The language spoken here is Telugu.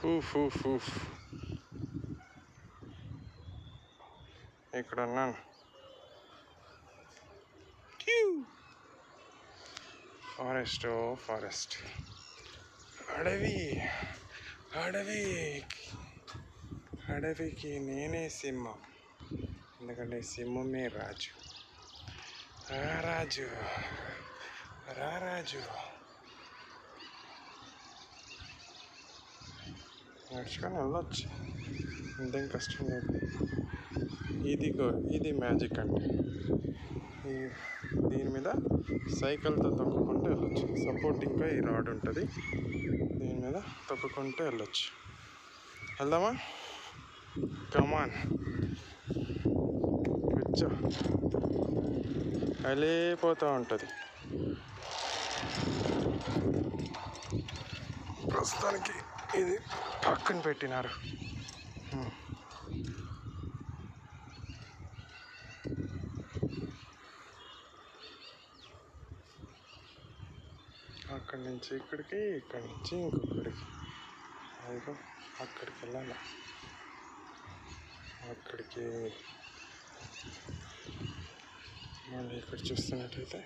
ఊఫ్ ఊఫ్ ఊఫ్. ఇక్కడ ఉన్నాను. ఫారెస్ట్ ఫారెస్ట్, అడవి అడవి, అడవికి నేనే సింహం, ఎందుకంటే సింహమే రాజు. రారాజు రారాజు. నడుచుకొని వెళ్ళొచ్చు, ఇంతేం కష్టం లేదు. ఇది మ్యాజిక్ అంటే. దీని మీద సైకిల్తో తొక్కుకుంటూ వెళ్ళొచ్చు. సపోర్టింగ్గా ఈ రాడ్ ఉంటుంది, దీని మీద తొక్కుకుంటూ వెళ్ళొచ్చు. వెళ్దామా? కమాన్, కూర్చో. వెళ్ళిపోతూ ఉంటుంది. ప్రస్తుతానికి ఇది పక్కన పెట్టినారు. అక్కడి నుంచి ఇక్కడికి, ఇక్కడి నుంచి ఇంకొకడికి. అదిగో అక్కడికి వెళ్ళాలి. అక్కడికి మళ్ళీ ఇక్కడ చూస్తున్నట్టయితే